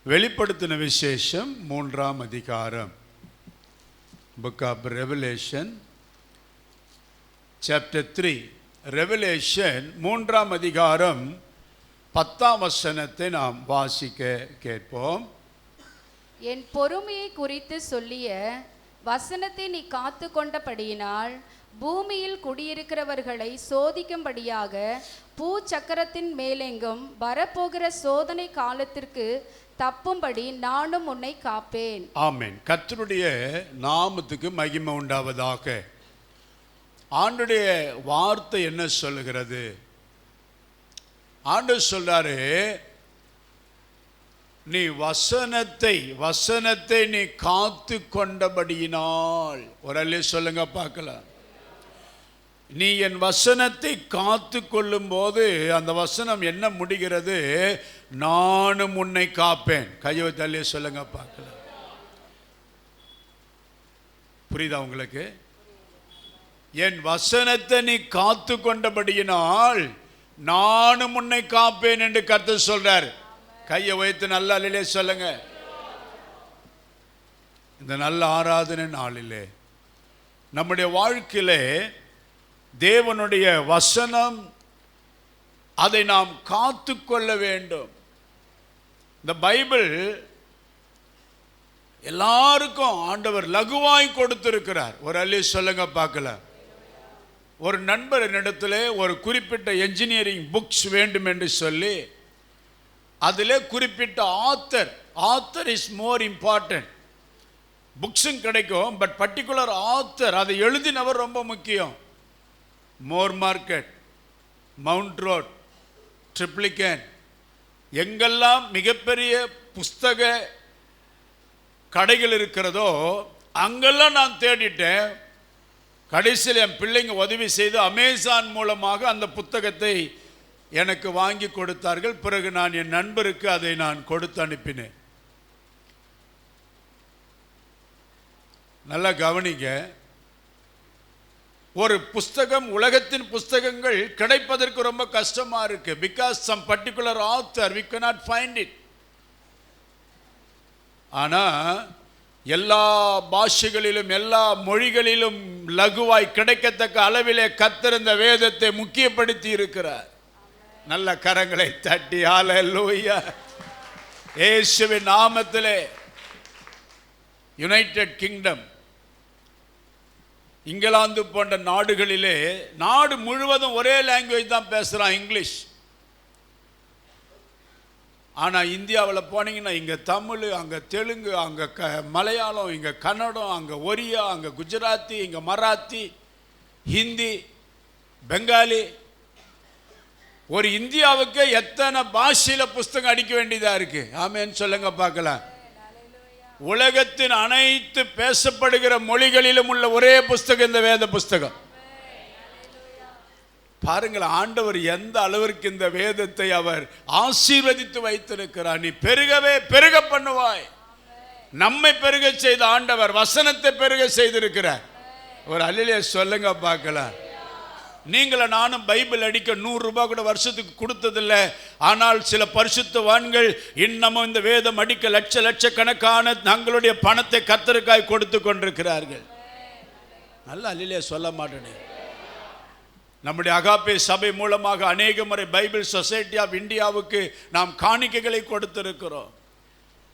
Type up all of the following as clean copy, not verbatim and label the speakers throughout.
Speaker 1: வெளிப்படுத்தின விசேஷம் 3ஆம் அதிகாரம். Book of revelation chapter 3. Revelation 3ஆம் அதிகாரம் 10ஆம் வசனத்தை நாம் வாசிக்க கேட்போம்.
Speaker 2: என் பொறுமையை குறித்து சொல்லிய வசனத்தை நீ காத்து கொண்டபடியினால் பூமியில் குடியிருக்கிறவர்களை சோதிக்கும்படியாக பூச்சக்கரத்தின் மேலெங்கும் வரப்போகிற சோதனை காலத்திற்கு தப்பும்படி நானும் உன்னை காப்பேன்.
Speaker 1: ஆமென். கர்த்தருடைய நாமத்துக்கு மகிமை உண்டாவதாக. ஆண்டுடைய வார்த்தை என்ன சொல்லுகிறது? ஆண்டவர் சொல்றாரு, நீ வசனத்தை நீ காத்து கொண்டபடியினால். ஒரு அல்லே சொல்லுங்க பார்க்கலாம். நீ என் வசனத்தை காத்து கொள்ளும் போது அந்த வசனம் என்ன முடிகிறது? நானும் உன்னை காப்பேன். கையை தள்ளி சொல்லுங்க பார்க்கலாம். புரியுதா உங்களுக்கு? என் வசனத்தை நீ காத்து கொண்டபடியினால் நானும் உன்னை காப்பேன் என்று கர்த்தர் சொல்றார். கையை வைத்து நல்ல அல்லே சொல்லுங்க. இந்த நல்ல ஆராதனை நாளிலே நம்முடைய வாழ்க்கையிலே தேவனுடைய வசனம், அதை நாம் காத்து கொள்ள வேண்டும். இந்த பைபிள் எல்லாருக்கும் ஆண்டவர் லகுவாய் கொடுத்திருக்கிறார். ஒரு அல்லி சொல்லுங்க பார்க்கலாம். ஒரு நண்பர் என்னிடத்திலே ஒரு குறிப்பிட்ட என்ஜினியரிங் புக்ஸ் வேண்டும் என்று சொல்லி, அதிலே குறிப்பிட்ட ஆத்தர் இஸ் மோர் இம்பார்ட்டன்ட். புக்ஸும் கிடைக்கும், பட் பர்டிகுலர் ஆத்தர், அதை எழுதினவர் ரொம்ப முக்கியம். மோர் மார்க்கெட், மவுண்ட் ரோட், ட்ரிப்ளிகேன், எங்கெல்லாம் மிகப்பெரிய புஸ்தக கடைகள் இருக்கிறதோ அங்கெல்லாம் நான் தேடிட்டேன். கடைசியில் என் பிள்ளைங்க உதவி செய்து அமேசான் மூலமாக அந்த புத்தகத்தை எனக்கு வாங்கி கொடுத்தார்கள். பிறகு நான் என் நண்பருக்கு அதை நான் கொடுத்து அனுப்பினேன். நல்லா கவனிங்க. ஒரு புஸ்தகம், உலகத்தின் புஸ்தகங்கள் கிடைப்பதற்கு ரொம்ப கஷ்டமா இருக்கு. Because some particular author we cannot find it. ஆனா எல்லா பாஷைகளிலும் எல்லா மொழிகளிலும் லகுவாய் கிடைக்கத்தக்க அளவிலே கர்த்தர் இந்த வேதத்தை முக்கியப்படுத்தி இருக்கிறார். நல்ல கரங்களை தட்டி ஹல்லேலூயா. இயேசுவின் நாமத்திலே யுனைடெட் கிங்டம், இங்கிலாந்து போன்ற நாடுகளிலே, நாடு முழுவதும் ஒரே லாங்குவேஜ் தான் பேசுகிறான், இங்கிலீஷ். ஆனால் இந்தியாவில் போனீங்கன்னா இங்கே தமிழ், அங்கே தெலுங்கு, அங்கே மலையாளம், இங்கே கன்னடம், அங்கே ஒரியா, அங்கே குஜராத்தி, இங்கே மராத்தி, ஹிந்தி, பெங்காலி. ஒரு இந்தியாவுக்கு எத்தனை பாஷையில் புஸ்தகம் அடிக்க வேண்டியதாக இருக்கு. ஆமேன்னு சொல்லுங்க பார்க்கலாம். உலகத்தின் அனைத்து பேசப்படுகிற மொழிகளிலும் உள்ள ஒரே புஸ்தகம் இந்த வேத புஸ்தகம். பாருங்கள், ஆண்டவர் எந்த அளவிற்கு இந்த வேதத்தை அவர் ஆசீர்வதித்து வைத்திருக்கிறார். நீ பெருகவே பெருக பண்ணுவாய். நம்மை பெருக செய்த ஆண்டவர் வசனத்தை பெருக செய்திருக்கிறார். ஒரு அல்லேலூயா சொல்லுங்க பார்க்கலாம். நீங்கள நானும் பைபிள் அடிக்க 100 ரூபாய் கூட வருஷத்துக்கு கொடுத்ததில்லை. ஆனால் சில பரிசுத்தவான்கள் இன்னமும் இந்த வேதம் அடிக்க லட்சக்கணக்கான தங்களுடைய பணத்தை கர்த்தருக்காய் கொடுத்து கொண்டிருக்கிறார்கள். நல்ல அல்லேலூயா சொல்ல மாட்டேனே. நம்முடைய அகாப்பே சபை மூலமாக அநேக முறை பைபிள் சொசைட்டி ஆஃப் இந்தியாவுக்கு நாம் காணிக்கைகளை கொடுத்திருக்கிறோம்.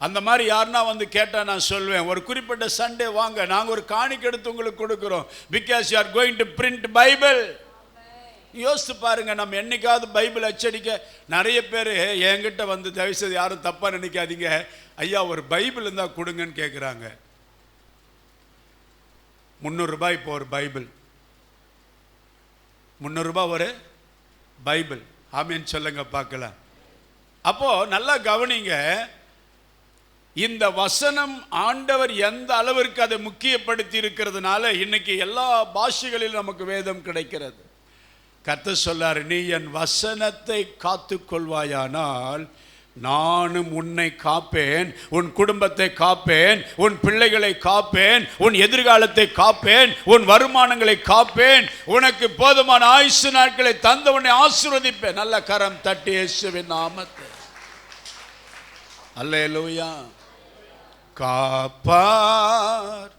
Speaker 1: அந்த மாதிரி யாருன்னா வந்து கேட்டால் நான் சொல்வேன், ஒரு குறிப்பிட்ட சண்டே வாங்க, நாங்கள் ஒரு காணிக்கை எடுத்து உங்களுக்கு கொடுக்குறோம். Because you are going to print Bible. யோசித்து பாருங்க, நம்ம என்னைக்காவது பைபிள் அச்சடிக்க நிறைய பேர் என்கிட்ட வந்து, தயவுசெய்து யாரும் தப்பாக நினைக்காதீங்க, ஐயா ஒரு பைபிள் இருந்தால் கொடுங்கன்னு கேட்குறாங்க. 300 ரூபாய் இப்போ ஒரு பைபிள், 300 ரூபாய் ஒரு பைபிள். ஆமேன்னு சொல்லுங்க பார்க்கலாம். அப்போ நல்லா கவனிங்க. இந்த வசனம் ஆண்டவர் எந்த அளவிற்கு அதை முக்கியப்படுத்தி இருக்கிறதுனால இன்னைக்கு எல்லா பாஷைகளிலும் நமக்கு வேதம் கிடைக்கிறது. கர்த்தர் சொல்லார், நீ என் வசனத்தை காத்து கொள்வாயானால் நானும் உன்னை காப்பேன், உன் குடும்பத்தை காப்பேன், உன் பிள்ளைகளை காப்பேன், உன் எதிர்காலத்தை காப்பேன், உன் வருமானங்களை காப்பேன், உனக்கு போதுமான ஆயுசு நாட்களை தந்த உன்னை ஆசீர்வதிப்பேன். நல்ல கரம் தட்டி இயேசுவின் நாமத்தில் அல்லேலூயா. காப்பார்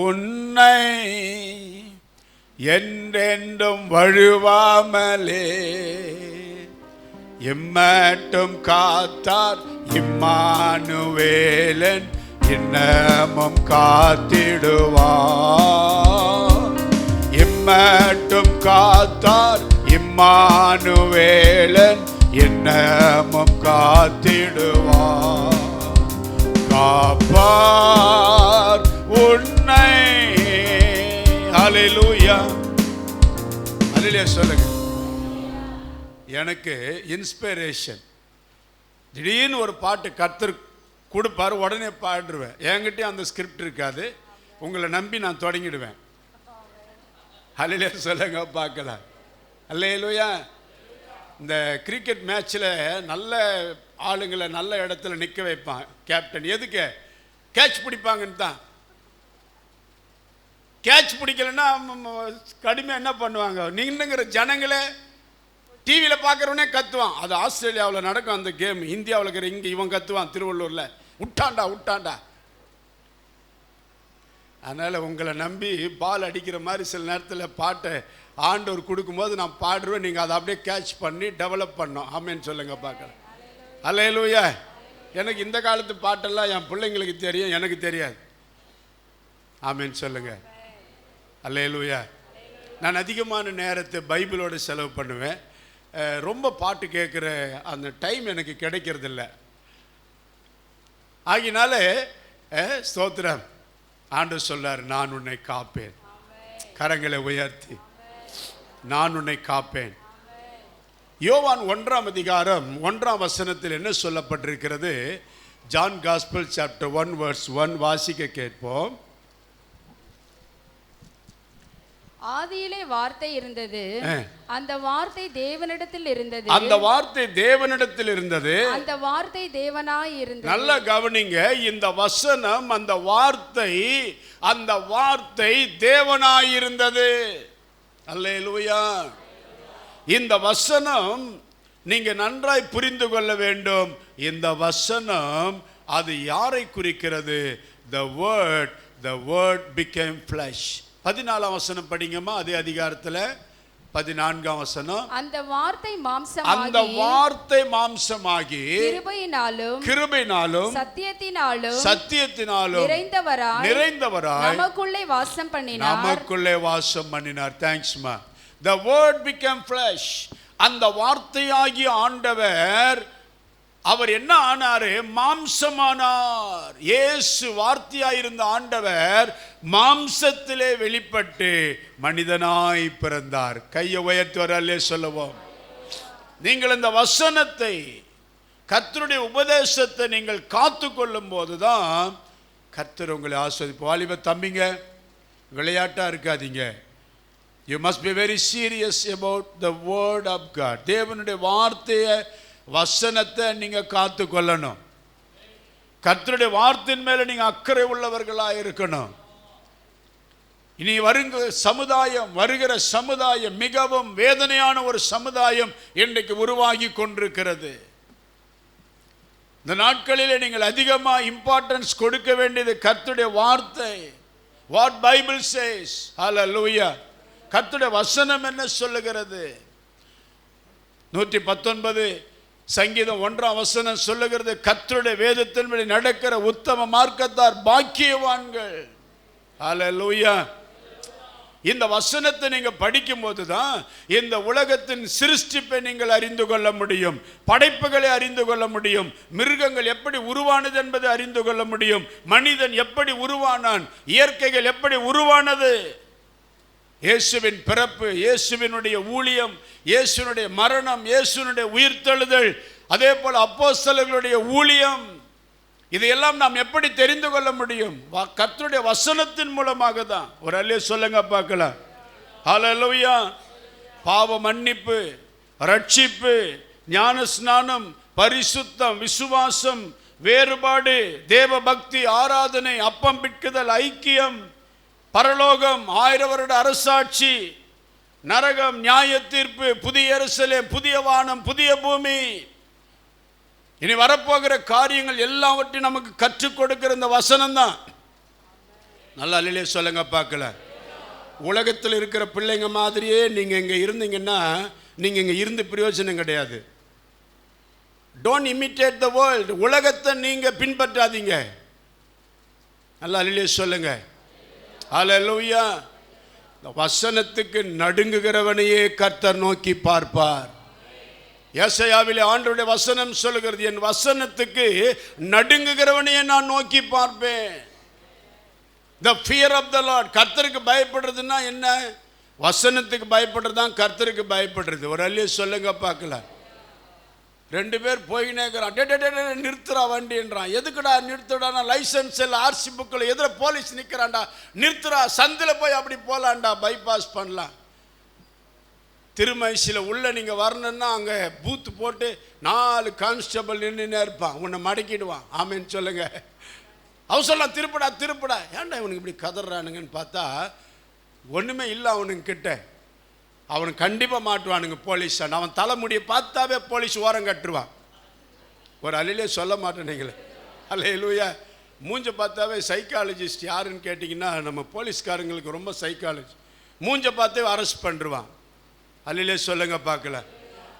Speaker 1: உன்னை என்றென்றும் வழுவாமலே, இம்மட்டும் காத்தார் இம்மானுவேலன் இன்னமும் காத்திடுவார். இம்மட்டும் காத்தார் இம்மானுவேலன் இன்னமும் காத்திடுவார். காப்பார் உன்னை. ஹல்லேலூயா, ஹல்லேலூயா சொல்லுங்க. எனக்கு இன்ஸ்பிரேஷன், திடீர்னு ஒரு பாட்டு கர்த்தர் கொடுப்பார், உடனே பாடுருவேன். என்கிட்டயும் அந்த ஸ்கிரிப்ட் இருக்காது, உங்களை நம்பி நான் தொடங்கிடுவேன். ஹல்லேலூயா சொல்லுங்க பார்க்கலாம். ஹல்லேலூயா. இந்த கிரிக்கெட் மேட்ச்சில் நல்ல ஆளுங்களை நல்ல இடத்துல நிற்க வைப்பான் கேப்டன். எதுக்கு? கேட்ச் பிடிப்பாங்கன்னு தான். கேட்ச் பிடிக்கலன்னா கடுமையாக என்ன பண்ணுவாங்க, நின்னுங்கிற ஜனங்களே டிவியில் பார்க்குறவனே கத்துவான். அது ஆஸ்திரேலியாவில் நடக்கும் அந்த கேம். இந்தியாவில் இருக்கிற இங்கே இவன் கத்துவான், திருவள்ளூரில், விட்டாண்டா விட்டாண்டா. அதனால் உங்களை நம்பி பால் அடிக்கிற மாதிரி சில நேரத்தில் பாட்டை ஆண்டவர் கொடுக்கும்போது நான் பாடுவேன், நீங்கள் அதை அப்படியே கேட்ச் பண்ணி டெவலப் பண்ணோம். ஆமேன்னு சொல்லுங்க பார்க்கலாம். அல்லேலூயா. எனக்கு இந்த காலத்து பாட்டெல்லாம் என் பிள்ளைங்களுக்கு தெரியும், எனக்கு தெரியாது. ஆமேன்னு சொல்லுங்க. அல்லேலூயா. நான் அதிகமான நேரத்தை பைபிளோடு செலவு பண்ணுவேன். ரொம்ப பாட்டு கேட்குற அந்த டைம் எனக்கு கிடைக்கிறதில்ல. ஆகினால ஸ்தோத்திரம். ஆண்டவர் சொல்றார், நான் உன்னை காப்பேன். கரங்களை உயர்த்தி, நான் உன்னை காப்பேன். யோவான் 1ஆம் அதிகாரம் 1ஆம் வசனத்தில் என்ன சொல்லப்பட்டிருக்கிறது? ஜான் காஸ்பல் சாப்டர் 1 verse 1 வாசிக்க கேட்போம்.
Speaker 2: ஆதியிலே வார்த்தை இருந்தது, அந்த வார்த்தை தேவனிடத்தில் இருந்தது,
Speaker 1: அந்த வார்த்தை தேவனிடத்தில் இருந்தது,
Speaker 2: அந்த வார்த்தை தேவனாய் இருந்தது.
Speaker 1: நல்ல கவனிங்க, இந்த வசனம் அந்த வார்த்தை தேவனாய் இருந்தது. அல்லேலூயா. இந்த வசனம் நீங்க நன்றாய் புரிந்து கொள்ள வேண்டும். இந்த வசனம் அது யாரை குறிக்கிறது? The word became flesh. 14ஆம் வசனம் படிங்கம்மா, அதே அதிகாரத்தில் 14ஆம் வசனம்.
Speaker 2: அந்த வார்த்தை மாம்சமாகி
Speaker 1: கிருபையினாலும் சத்தியத்தினாலும் நிறைந்தவராய் நமக்குள்ளே வாசம் பண்ணினார். தேங்க்ஸ்மா. The word became flesh. அந்த வார்த்தையாகிய ஆண்டவர் அவர் என்ன ஆனாரு? மாம்சமானார். இயேசு வார்த்தையாயிருந்த ஆண்டவர் மாம்சத்திலே வெளிப்பட்டு மனிதனாய் பிறந்தார். கையை உயர்த்தி வரலே சொல்லுவோம். நீங்கள் இந்த வசனத்தை, கர்த்தருடைய உபதேசத்தை நீங்கள் காத்து கொள்ளும் போதுதான் கர்த்தர் உங்களை ஆஸ்வதிப்பார். வாலிப தம்பிங்க, விளையாட்டா இருக்காதீங்க. You must be very serious about the word of God. தேவனுடைய வார்த்தையை, வசனத்தை நீங்க காத்து கொள்ளணும். கர்த்தருடைய வார்த்தையின் மேல நீங்க அக்கறை உள்ளவர்களா இருக்கணும். இனி வருகிற சமுதாயம் மிகவும் வேதனையான ஒரு சமுதாயம் இன்றைக்கு உருவாகி கொண்டிருக்கிறது. இந்த நாட்களிலே நீங்கள் அதிகமா இம்பார்ட்டன்ஸ் கொடுக்க வேண்டியது கர்த்தருடைய வார்த்தை. What Bible says. Hallelujah. கர்த்தருடைய வசனம் என்ன சொல்லுகிறது? 119 சங்கீதம் 1ஆம் வசனம் சொல்லுகிறது, கர்த்தருடைய வேதத்தின்படி நடக்கிற உத்தம மார்க்கத்தார் பாக்கியவான்கள். ஹல்லேலூயா. இந்த வசனத்தை நீங்க படிக்கும் போதுதான் இந்த உலகத்தின் சிருஷ்டிப்பை நீங்கள் அறிந்து கொள்ள முடியும், படைப்புகளை அறிந்து கொள்ள முடியும், மிருகங்கள் எப்படி உருவானது என்பதை அறிந்து கொள்ள முடியும், மனிதன் எப்படி உருவானான், இயற்கைகள் எப்படி உருவானது, இயேசுவின் பிறப்பு, இயேசுவினுடைய ஊழியம், இயேசுனுடைய மரணம், இயேசுனுடைய உயிர்த்தெழுதல், அதே போல அப்போஸ்தலர்களுடைய ஊழியம், இதையெல்லாம் நாம் எப்படி தெரிந்து கொள்ள முடியும்? கர்த்தருடைய வசனத்தின் மூலமாக தான். ஒரு அல்லே சொல்லுங்க பார்க்கலாம். ஹல்லேலூயா. பாவ மன்னிப்பு, ரட்சிப்பு, ஞான ஸ்நானம், பரிசுத்தம், விசுவாசம், வேறுபாடு, தேவ பக்தி, ஆராதனை, அப்பம் பிட்குதல், ஐக்கியம், பரலோகம், 1000 வருட அரசாட்சி, நரகம், நியாய தீர்ப்பு, புதிய எருசலேம், புதிய வானம், புதிய பூமி, இனி வரப்போகிற காரியங்கள் எல்லாவற்றையும் நமக்கு கற்றுக் கொடுக்கிற இந்த வசனம் தான். நல்லா அல்லேலூயா சொல்லுங்க பார்க்கல. உலகத்தில் இருக்கிற பிள்ளைங்க மாதிரியே நீங்க இங்க இருந்தீங்கன்னா நீங்க இங்க இருந்து பிரயோஜனம் கிடையாது. Don't imitate the world. உலகத்தை நீங்க பின்பற்றாதீங்க. நல்லா அல்லேலூயா சொல்லுங்க. ஹல்லேலூயா. வசனத்துக்கு நடுங்குகிறவனையே கர்த்தர் நோக்கி பார்ப்பார். ஏசாயாவிலே ஆண்டவருடைய வசனம் சொல்லுகிறது, என் வசனத்துக்கு நடுங்குகிறவனையே நான் நோக்கி பார்ப்பேன். The fear of the Lord. கர்த்தருக்கு பயப்படுறதுன்னா என்ன? வசனத்துக்கு பயப்படுறது தான் கர்த்தருக்கு பயப்படுறது. ஒரு அல்லே சொல்லுங்க பார்க்கலாம். 2 பேர் போயினே இருக்கிறான், நிறுத்துறா வண்டின்றான். எதுக்குடா நிறுத்துடா? நான் லைசன்ஸ் இல்லை, ஆர்சி புக்கில் எதிர போலீஸ் நிற்கிறான்டா, நிறுத்துறா, சந்தில் போய் அப்படி போகலான்டா, பைபாஸ் பண்ணலாம். திருமயிசியில் உள்ள நீங்கள் வரணுன்னா அங்கே பூத்து போட்டு 4 கான்ஸ்டபிள் நின்றுனே இருப்பான், உன்னை மடக்கிடுவான். ஆமேன்னு சொல்லுங்க. அவன் சொல்லலாம், திருப்படா. ஏன்டா இவனுக்கு இப்படி கதறானுங்கன்னு பார்த்தா ஒன்றுமே இல்லை அவனுங்க கிட்ட. அவனுக்கு கண்டிப்பாக மாட்டுவானுங்க போலீஸ். அவன் தலைமுடியை பார்த்தாவே போலீஸ் ஓரம் கட்டுருவான். ஒரு அலையிலே சொல்ல மாட்டேனீங்களே. அல்லேலூயா. மூஞ்ச பார்த்தாவே சைக்காலஜிஸ்ட் யாருன்னு கேட்டிங்கன்னா நம்ம போலீஸ்காரங்களுக்கு ரொம்ப சைக்காலஜி. மூஞ்ச பார்த்தே அரெஸ்ட் பண்ணிடுவான். அல்லையிலே சொல்லுங்க பார்க்கல.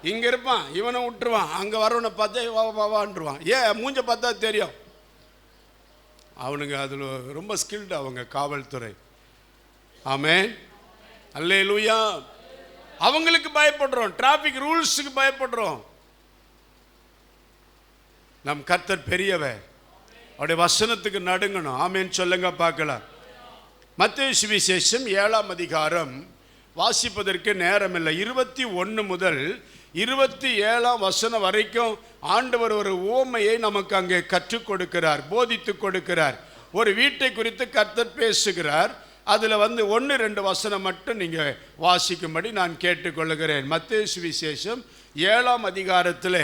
Speaker 1: இங்கே இருப்பான், இவனை விட்டுருவான், அங்கே வரவனை பார்த்தே வான்றுவான். ஏன்? மூஞ்ச பார்த்தா தெரியும். அவனுங்க அதில் ரொம்ப ஸ்கில்டு அவங்க காவல்துறை. ஆமென். அல்லேலூயா. அவங்களுக்கு பயப்படுறோம், டிராஃபிக் ரூல்ஸுக்கு பயப்படுறோம். நம் கர்த்தர் பெரியவர், அவருடைய வசனத்துக்கு நடுங்கணும். ஆமென் சொல்லுங்க பார்க்கலாம். மத்தேயு சுவிசேஷம் 7ஆம் அதிகாரம் வாசிப்பதற்கு நேரமில்லை. 21 முதல் 27ஆம் வசனம் வரைக்கும் ஆண்டவர் ஒரு உவமையை நமக்கு அங்கே கற்றுக் கொடுக்கிறார், போதித்து கொடுக்கிறார். ஒரு வீட்டை குறித்து கர்த்தர் பேசுகிறார். அதில் 1-2 வசனம் மட்டும் நீங்கள் வாசிக்கும்படி நான் கேட்டுக்கொள்கிறேன். மத்தேயு சுவிசேஷம் 7ஆம் அதிகாரத்தில்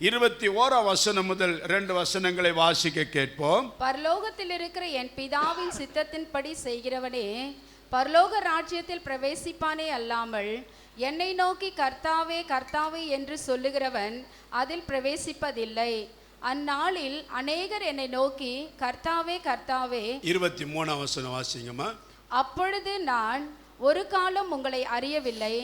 Speaker 1: 21ஆம் வசனம் முதல் 2 வசனங்களை வாசிக்க கேட்போம்.
Speaker 2: பரலோகத்தில் இருக்கிற என் பிதாவின் சித்தத்தின்படி செய்கிறவனே பரலோக ராஜ்யத்தில் பிரவேசிப்பானே அல்லாமல் என்னை நோக்கி கர்த்தாவே கர்த்தாவே என்று சொல்லுகிறவன் அதில் பிரவேசிப்பதில்லை. அந்நாளில் அநேகர் என்னை நோக்கி கர்த்தாவே கர்த்தாவே.
Speaker 1: 23ஆம் வசனம் வாசிங்கம்மா.
Speaker 2: அப்பொழுது நான் ஒரு காலம் உங்களை அறியவில்லை,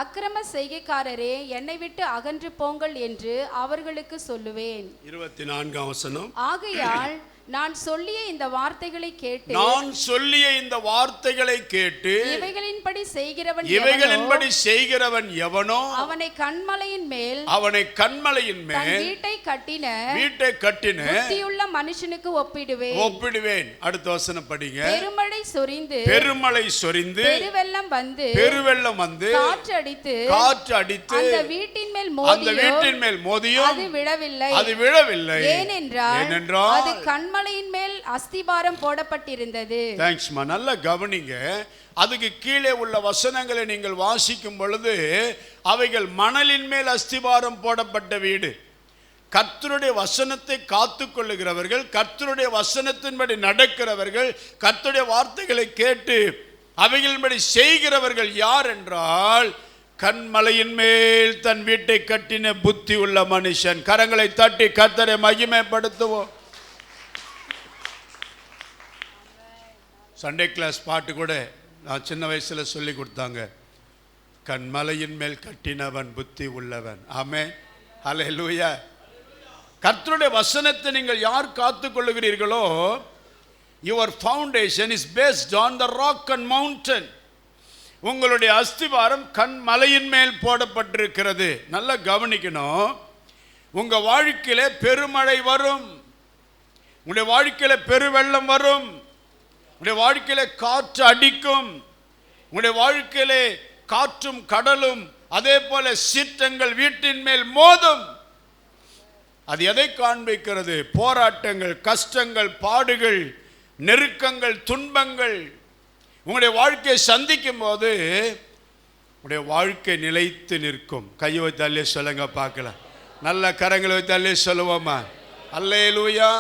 Speaker 2: அக்கிரம செய்கைக்காரரே என்னை விட்டு அகன்று போங்கள் என்று அவர்களுக்கு சொல்லுவேன்.
Speaker 1: 24ஆம் வசனம்.
Speaker 2: ஆகையால் நான் சொல்லிய இந்த வார்த்தைகளை கேட்டு இவைகளின்படி செய்கிறவன் எவனோ அவனை கன்மலையின் மேல் வீட்டை கட்டின புத்தியுள்ள மனுஷனுக்கு ஒப்பிடுவேன்.
Speaker 1: அடுத்த வசனம் படிங்க.
Speaker 2: பெருமழை சொரிந்து பெருவெள்ளம் வந்து காற்று அடித்து அந்த வீட்டின் மேல் மோதியும் அது விழவில்லை. ஏனென்றால் அது கண்மலையின் மேல் அஸ்திபாரம் போடப்பட்டிருந்தது.
Speaker 1: தேங்க்ஸ்மா. நல்லா கவனிங்க. அதுக்கு கீழே உள்ள வசனங்களை நீங்கள் வாசிக்கும் பொழுது அவைகள் மணலின் மேல் அஸ்திபாரம் போடப்பட்ட வீடு. கர்த்தருடைய வசனத்தை காத்து கொள்ளுகிறவர்கள், கர்த்தருடைய வசனத்தின்படி நடக்கிறவர்கள், கர்த்தருடைய வார்த்தைகளை கேட்டு அவைகளின்படி செய்கிறவர்கள் யார் என்றால் கண்மலையின் மேல் தன் வீட்டை கட்டின புத்தி உள்ள மனுஷன். கரங்களை தட்டி கர்த்தரை மகிமைப்படுத்துவோம். சண்டே கிளாஸ் பாட்டு கூட நான் சின்ன வயசில் சொல்லி கொடுத்தாங்க. கண்மலையின் மேல் கட்டினவன் புத்தி உள்ளவன். ஆமென். ஹல்லேலூயா. கர்த்தருடைய வசனத்தை நீங்கள் யார் காத்து கொள்ளுகிறீர்களோ, your foundation is based on the rock and mountain. உங்களுடைய அஸ்திவாரம் கண்மலையின் மேல் போடப்பட்டிருக்கிறது. நல்லா கவனிக்கணும். உங்க வாழ்க்கையிலே பெருமழை வரும், உங்களுடைய வாழ்க்கையில பெருவெள்ளம் வரும், உங்களுடைய வாழ்க்கையில காற்று அடிக்கும், உங்களுடைய வாழ்க்கையிலே காற்றும் கடலும் அதே போல சீற்றங்கள் வீட்டின் மேல் மோதும். அது எதை காண்பிக்கிறது? போராட்டங்கள், கஷ்டங்கள், பாடுகள், நெருக்கங்கள், துன்பங்கள் உங்களுடைய வாழ்க்கையை சந்திக்கும் போது உங்களுடைய வாழ்க்கை நிலைத்து நிற்கும். கையை வைத்து அல்லே சொல்லுங்க பார்க்கலாம். நல்ல கரங்களை வைத்து அல்லே சொல்லுவோமா? அல்லேலூயா.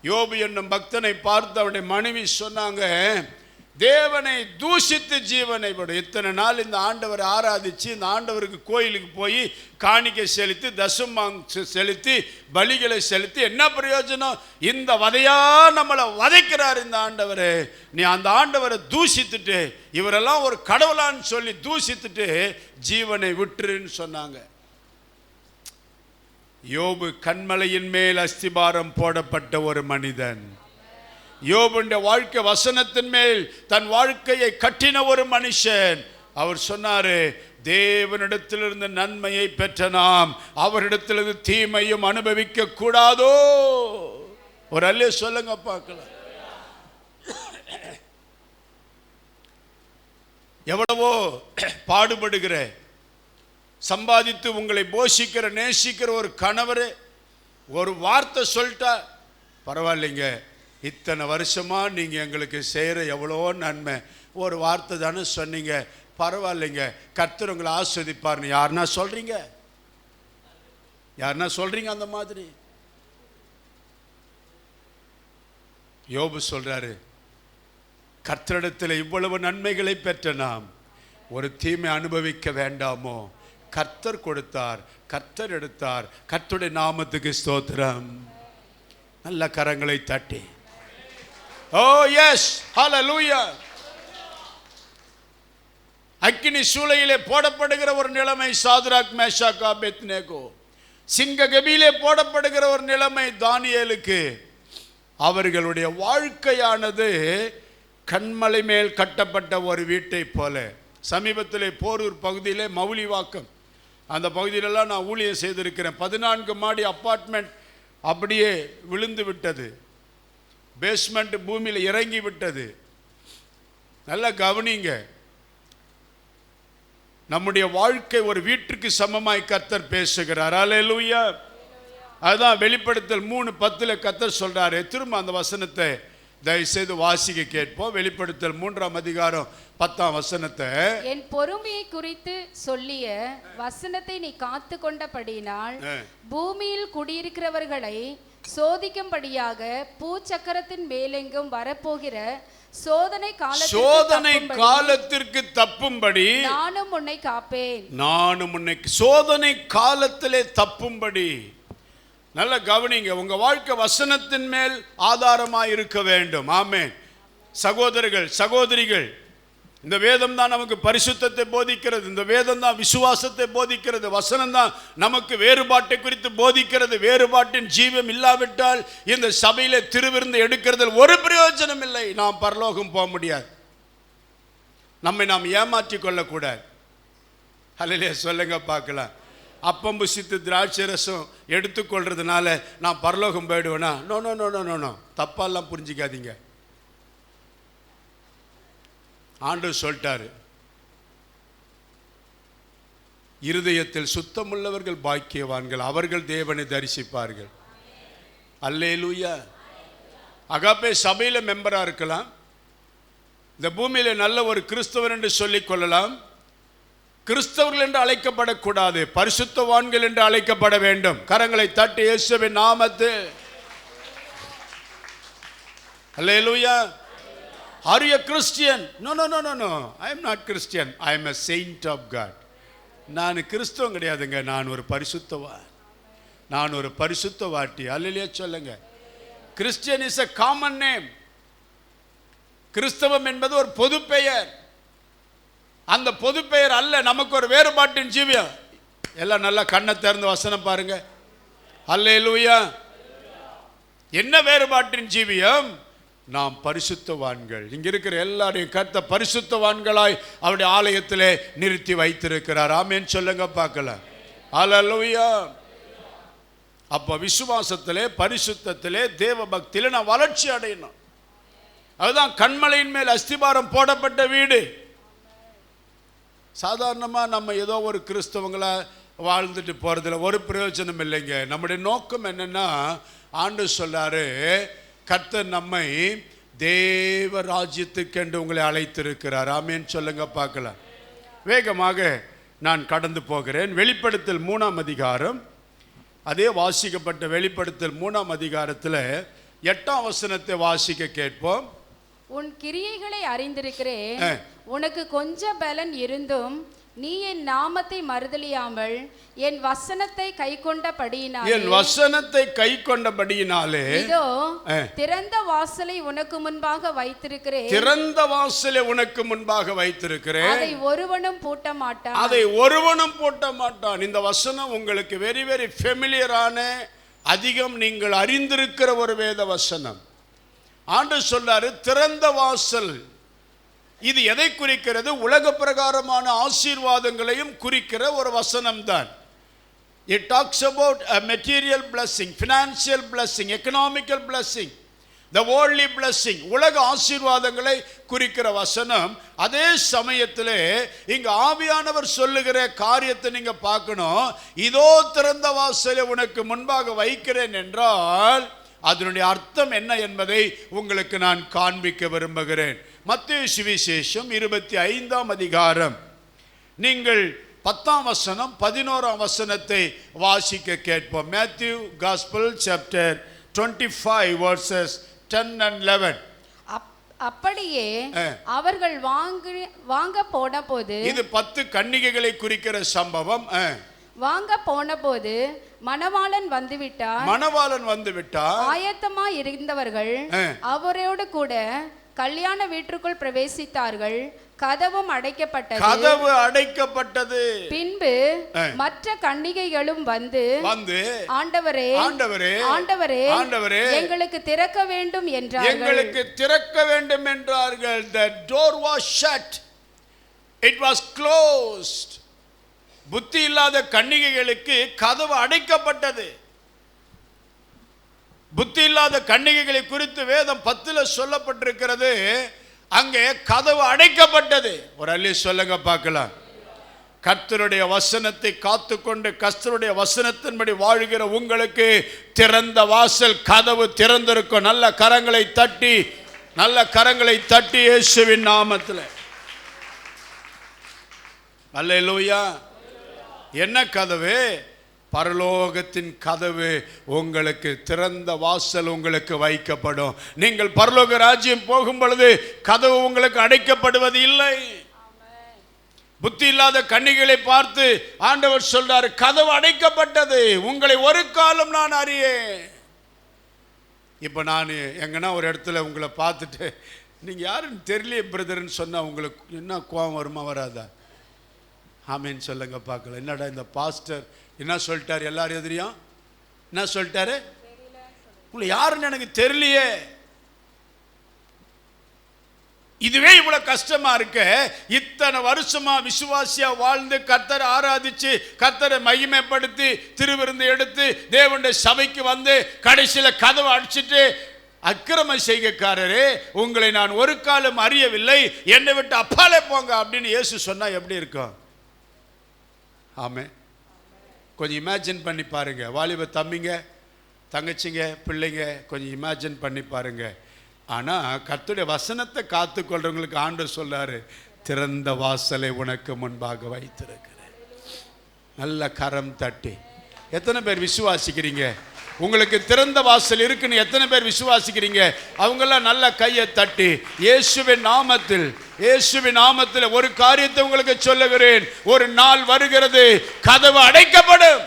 Speaker 1: யோபு என்னும் பக்தனை பார்த்து அவருடைய மனைவி சொன்னாங்க, தேவனை தூஷித்து ஜீவனை விடும். இத்தனை நாள் இந்த ஆண்டவரை ஆராதிச்சு, இந்த ஆண்டவருக்கு கோயிலுக்கு போய் காணிக்கை செலுத்தி, தசமாங்கு செலுத்தி, பலிகளை செலுத்தி என்ன பிரயோஜனம்? இந்த வதையா நம்மளை வதைக்கிறார் இந்த ஆண்டவரே. நீ அந்த ஆண்டவரை தூஷித்துட்டு, இவரெல்லாம் ஒரு கடவுளான்னு சொல்லி தூஷித்துட்டு ஜீவனை விட்டுருன்னு சொன்னாங்க. யோபு கன்மலையின் மேல் அஸ்திபாரம் போடப்பட்ட ஒரு மனிதன். யோபுடைய வாழ்க்கை வசனத்தின் மேல் தன் வாழ்க்கையை கட்டின ஒரு மனுஷன். அவர் சொன்னாரு, தேவனிடத்திலிருந்து நன்மையை பெற்ற நாம் அவரிடத்திலிருந்து தீமையும் அனுபவிக்க கூடாதோ? ஒரு அல்லே சொல்லுங்க பார்க்கலாம். எவ்வளவோ பாடுபடுகிற, சம்பாதித்து உங்களை போஷிக்கிற, நேசிக்கிற ஒரு கணவர் ஒரு வார்த்தை சொல்லிட்டா, பரவாயில்லைங்க, இத்தனை வருஷமா நீங்க எங்களுக்கு செய்யற எவ்வளோ நன்மை, ஒரு வார்த்தை தானே சொன்னீங்க, பரவாயில்லைங்க, கர்த்தர் உங்களை ஆஸ்வதிப்பார்னு யாருன்னா சொல்றீங்க? யாருன்னா சொல்றீங்க அந்த மாதிரி? யோபு சொல்றாரு, கர்த்தரிடத்தில் இவ்வளவு நன்மைகளை பெற்ற நாம் ஒரு தீமை அனுபவிக்க வேண்டாமோ? கர்த்தர் கொடுத்தார், கர்த்தர் எடுத்தார். கர்த்தருடைய நாமத்துக்கு ஸ்தோத்திரம். நல்ல கரங்களை தட்டி, ஓ எஸ், ஹல்லேலூயா. அக்கினி சூளையிலே போடப்படுகிற ஒரு நிலைமை சாத்ராக், மேஷாக், ஆபேத்நேகோ. சிங்க கபியிலே போடப்படுகிற ஒரு நிலைமை தானியேலுக்கு. அவர்களுடைய வாழ்க்கையானது கண்மலை மேல் கட்டப்பட்ட ஒரு வீட்டை போல. சமீபத்திலே போரூர் பகுதியிலே மவுலிவாக்கம், அந்த பகுதியிலெல்லாம் நான் ஊழியம் செய்திருக்கிறேன். 14 மாடி அப்பார்ட்மெண்ட் அப்படியே விழுந்து விட்டது. பேஸ்மெண்ட் பூமியில் இறங்கி விட்டது. நல்லா கவனிங்க, நம்முடைய வாழ்க்கை ஒரு வீட்டுக்கு சமமாய் கர்த்தர் பேசுகிறார். அல்லேலூயா. அதுதான் வெளிப்படுத்தல் 3:10 கர்த்தர் சொல்றாரு. திரும்ப அந்த வசனத்தை தயவுசெய்து வாசிக்க கேட்போம். வெளிப்படுத்தல் 3ஆம் அதிகாரம் 10ஆம் வசனத்தை.
Speaker 2: என் பொறுமையை குறித்து சொல்லிய வசனத்தை நீ காத்து கொண்டபடியினால் பூமியில் குடியிருக்கிறவர்களை சோதிக்கும்படியாக பூச்சக்கரத்தின் மேலெங்கும் வரப்போகிற சோதனை காலத்திற்கு தப்பும்படி நானும் உன்னை காப்பேன். நானும் உன்னை சோதனை காலத்திலே தப்பும்படி. நல்ல கவனிங்க, உங்க வாழ்க்கை வசனத்தின் மேல் ஆதாரமாய் இருக்க வேண்டும். ஆமென். சகோதரர்கள், சகோதரிகள், இந்த வேதம் தான் நமக்கு பரிசுத்தத்தை போதிக்கிறது. இந்த வேதம் தான் விசுவாசத்தை போதிக்கிறது. வசனம் தான் நமக்கு வேறுபாட்டை குறித்து போதிக்கிறது. வேறுபாட்டின் ஜீவம் இல்லாவிட்டால் இந்த சபையிலே திருவிருந்து எடுக்கிறதில் ஒரு பிரயோஜனம் இல்லை. நாம் பரலோகம் போக முடியாது. நம்மை நாம் ஏமாற்றிக் கொள்ளக்கூடாது. அல்லேலூயா சொல்லுங்க பார்க்கலாம். அப்பம் புசித்து திராட்சை ரசம் எடுத்துக்கொள்றதுனால நான் பரலோகம் போயிடுவேனா? No no no no no, தப்பாலாம் புரிஞ்சிக்காதீங்க. ஆண்டவர் சொல்லிட்டாரு, இருதயத்தில் சுத்தமுள்ளவர்கள் பாக்கியவான்கள், அவர்கள் தேவனை தரிசிப்பார்கள். அல்லேலூயா. அகாப்பே சபையில் மெம்பராக இருக்கலாம், இந்த பூமியில நல்ல ஒரு கிறிஸ்தவர் என்று சொல்லிக் கொள்ளலாம். கிறிஸ்தவர்கள் என்று அழைக்கப்படக்கூடாது, பரிசுத்தவான்கள் என்று அழைக்கப்பட வேண்டும். கரங்களை தட்டி இயேசுவின் நாமத்தில். அல்லேலூயா. Are you a Christian? No no no no no, I am not Christian, I am a saint of God. நான் கிறிஸ்தவன் கிடையாதுங்க, நான் ஒரு பரிசுத்தவான், நான் ஒரு பரிசுத்தவாட்டி. அல்லேலூயா சொல்லுங்க. Christian is a common name. கிறிஸ்தவம் என்பது ஒரு பொது பெயர். அந்த பொது பெயர் அல்ல, நமக்கு ஒரு வேறுபாட்டின் ஜீவியம். எல்லாம் நல்லா கண்ணை திறந்து வசனம் பாருங்க. அல்லேலூயா. என்ன வேறுபாட்டின் ஜீவியம்? நாம் பரிசுத்தவான்கள். இங்க இருக்கிற எல்லாரையும் கர்த்தர் பரிசுத்தவான்களாய் அவருடைய ஆலயத்திலே நிறுத்தி வைத்திருக்கிறார். ஆமென் சொல்லுங்க பார்க்கலாம். அல்லேலூயா. அப்ப விசுவாசத்திலே, பரிசுத்தத்திலே, தேவ பக்தியிலே நான் வளர்ச்சி அடையணும். அதுதான் கண்மலையின் மேல் அஸ்திபாரம் போடப்பட்ட வீடு. சாதாரணமா நம்ம ஏதோ ஒரு கிறிஸ்தவங்களா வாழ்ந்துட்டு போறதுல ஒரு பிரயோஜனம் இல்லைங்க. நம்முடைய நோக்கம் என்னன்னா, ஆண்டவர் சொல்றாரு, கர்த்தர் நம்மை தேவ ராஜ்யத்துக்கென்று உங்களை அழைத்திருக்கிறார். ஆமென் சொல்லுங்க பார்க்கலாம். வேகமாக நான் கடந்து போகிறேன். வெளிப்படுத்தல் 3ஆம் அதிகாரம், அதே வாசிக்கப்பட்ட வெளிப்படுத்தல் 3ஆம் அதிகாரத்தில் 8ஆம் வசனத்தை வாசிக்க கேட்போம்.
Speaker 3: உன் கிரியைகளை அறிந்திருக்கிறேன். உனக்கு கொஞ்சம் பலன் இருந்தும் நீ என் நாமத்தை மறுதலியாமல் என் வசனத்தை கைக்கொண்டபடியினாலே இதோ திறந்த வாசலை உனக்கு முன்பாக வைத்திருக்கிறேன். அதை ஒருவனும் பூட்ட மாட்டான். இந்த வசனம் உங்களுக்கு வெரி வெரி ஃபெமிலியரான, அதிகம் நீங்கள் அறிந்திருக்கிற ஒரு வேத வசனம். ஆண்டவர் சொல்றாரு திறந்த வாசல். இது எதை குறிக்கிறது? உலக பிரகாரமான ஆசீர்வாதங்களையும் குறிக்கிற ஒரு வசனம் தான். It talks about a material blessing, financial blessing, economical blessing, the worldly blessing. உலக ஆசீர்வாதங்களை குறிக்கிற வசனம். அதே சமயத்திலே இங்க ஆவியானவர் சொல்லுகிற காரியத்தை நீங்க பார்க்கணும். இதோ திறந்த வாசலை உனக்கு முன்பாக வைக்கிறேன் என்றால் அதனுடைய அர்த்தம் என்ன என்பதை உங்களுக்கு நான் காண்பிக்க விரும்புகிறேன். மத்தேயு சுவிசேஷம் 25ஆம் அதிகாரம் நீங்கள் 10ஆம் வசனம் 11ஆம் வசனத்தை வாசிக்க கேட்போம். Matthew Gospel chapter 25 verses 10 and 11. அப்படியே அவர்கள் வாங்க போன போது,
Speaker 2: இது 10 கன்னிகைகளை குறிக்கிற சம்பவம்.
Speaker 3: வாங்க போன போது மணவாளன் வந்துவிட்டார். ஆயத்தமா இருந்தவர்கள் அவரோடு கூட கல்யாண வீட்டுக்குள் பிரவேசித்தார்கள். கதவு அடைக்கப்பட்டது. பின்பு மற்ற கன்னிகைகளும் வந்து ஆண்டவரே எங்களுக்கு திறக்க வேண்டும் என்றார்கள்.
Speaker 2: The door was shut. It was closed. புத்தி இல்லாத கன்னிகைகளுக்கு கதவு அடைக்கப்பட்டது. புத்தி இல்லாத கன்னிகைகளை குறித்து வேதம் 10ல் சொல்லப்பட்டிருக்கிறது. அங்கே கதவு அடைக்கப்பட்டது. ஒரு அல்லி சொல்லுங்க பார்க்கலாம். கர்த்தருடைய வசனத்தை காத்துக்கொண்டு கர்த்தருடைய வசனத்தின்படி வாழ்கிற உங்களுக்கு திறந்த வாசல், கதவு திறந்திருக்கும். நல்ல கரங்களை தட்டி இயேசுவின் நாமத்தில் அல்லேலூயா. என்ன கதவு? பரலோகத்தின் கதவு உங்களுக்கு, திறந்த வாசல் உங்களுக்கு வைக்கப்படும். நீங்கள் பரலோக ராஜ்யம் போகும் பொழுது கதவு உங்களுக்கு அடைக்கப்படுவது இல்லை. புத்தி இல்லாத கன்னிகளை பார்த்து ஆண்டவர் சொல்றாரு, கதவு அடைக்கப்பட்டது, உங்களை ஒரு காலம் நான் அறியேன். இப்ப நான் எங்கன்னா ஒரு இடத்துல உங்களை பார்த்துட்டு நீங்க யாருன்னு தெரியலையே பிரதர்ன்னு சொன்னா உங்களுக்கு என்ன கோபம் வருமா வராதா? ஆமேன்னு சொல்லுங்க பார்க்கல. என்னடா இந்த பாஸ்டர் என்ன சொல்லிட்டாரு, எல்லாரும் எதிரியும் என்ன சொல்லிட்டாரு, உங்களை யாருன்னு எனக்கு தெரியலையே. இதுவே இவ்வளவு கஷ்டமா இருக்க, இத்தனை வருஷமா விசுவாசியா வாழ்ந்து கர்த்தரை ஆராதிச்சு கர்த்தரை மகிமைப்படுத்தி திருவிருந்து எடுத்து தேவனுடைய சபைக்கு வந்து கடைசியில கதவை அடிச்சுட்டு, அக்கிரம செய்கைக்காரரே உங்களை நான் ஒரு காலம் அறியவில்லை, என்னை விட்டு அப்பாலே போங்க அப்படின்னு இயேசு சொன்னா எப்படி இருக்கும்? ஆமே. கொஞ்சம் இமேஜின் பண்ணி பாருங்க. வாலிப தம்பிங்க, தங்கச்சிங்க, பிள்ளைங்க, கொஞ்சம் இமேஜின் பண்ணி பாருங்க. ஆனால் கர்த்தருடைய வசனத்தை காத்து கொள்றவங்களுக்கு ஆண்டவர் சொல்றாரு, திறந்த வாசலை உனக்கு முன்பாக வைத்திருக்கிறேன். நல்ல கரம் தட்டி எத்தனை பேர் விசுவாசிக்கிறீங்க? உங்களுக்கு திறந்த வாசல் இருக்குன்னு எத்தனை பேர் விசுவாசிக்கிறீங்க? அவங்கெல்லாம் நல்ல கையை தட்டி இயேசுவின் நாமத்தில் ஒரு காரியத்தை உங்களுக்கு சொல்லுகிறேன். ஒரு நாள் வருகிறது, கதவு அடைக்கப்படும்.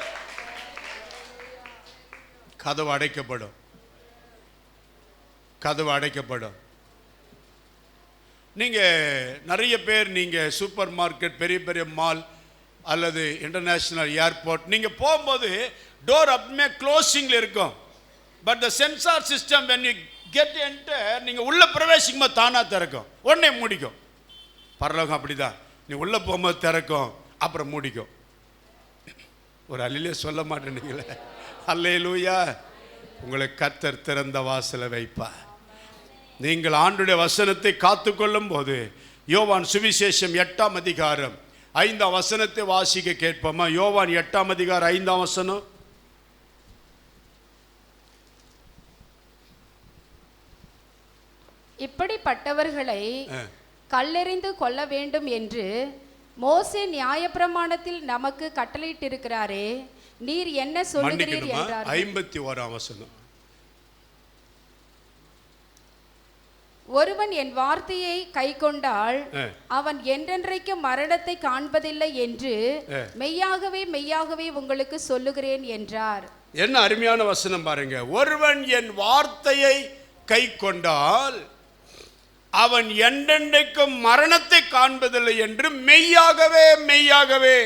Speaker 2: கதவு அடைக்கப்படும். நீங்க நிறைய பேர் நீங்க சூப்பர் மார்க்கெட், பெரிய பெரிய மால் அல்லது இன்டர்நேஷனல் ஏர்போர்ட் நீங்க போகும்போது டோர் அப்படியே க்ளோசிங்ல இருக்கும். But the sensor system when you get enter, நீங்க உள்ள பிரவேசிக்கும் போது தானா திறக்கும், உடனே மூடிக்கும். பரலோகம் அப்படிதான், நீ உள்ள போகும்போது திறக்கும், அப்புறம் மூடிக்கும். ஒரு அல்லிலே சொல்ல மாட்டேனீங்களே, அல்லேலூயா. உங்களுக்கு கர்த்தர் திறந்த வாசலை வைப்பார். நீங்கள் ஆண்டுடைய வசனத்தை காத்துக்கொள்ளும் போது, யோவான் சுவிசேஷம் 8ஆம் அதிகாரம் 5ஆம் வசனத்தை வாசிக்க கேட்போமா? யோவான் 8ஆம் அதிகாரம் 5ஆம் வசனம்.
Speaker 3: இப்படிப்பட்டவர்களை கல்லெறிந்து கொள்ள வேண்டும் என்று மோசே நியாயப்பிரமாணத்தில் நமக்கு கட்டளையிட்டிருக்கிறாரே, நீர் என்ன சொல்லுகிறீர் என்றார்.
Speaker 2: 51ஆம் வசனம். ஒருவன் என் வார்த்தையை கைக்கொண்டால் அவன் என்றென்றைக்கு மரணத்தை காண்பதில்லை என்று மெய்யாகவே மெய்யாகவே உங்களுக்கு சொல்லுகிறேன் என்றார்.
Speaker 3: என்ன அருமையான வசனம் பாருங்க. ஒருவன் என் வார்த்தையை கைக்கொண்டால் அவன் என்றென்றைக்கும் மரணத்தை காண்பதில்லை என்று மெய்யாகவே மெய்யாகவே.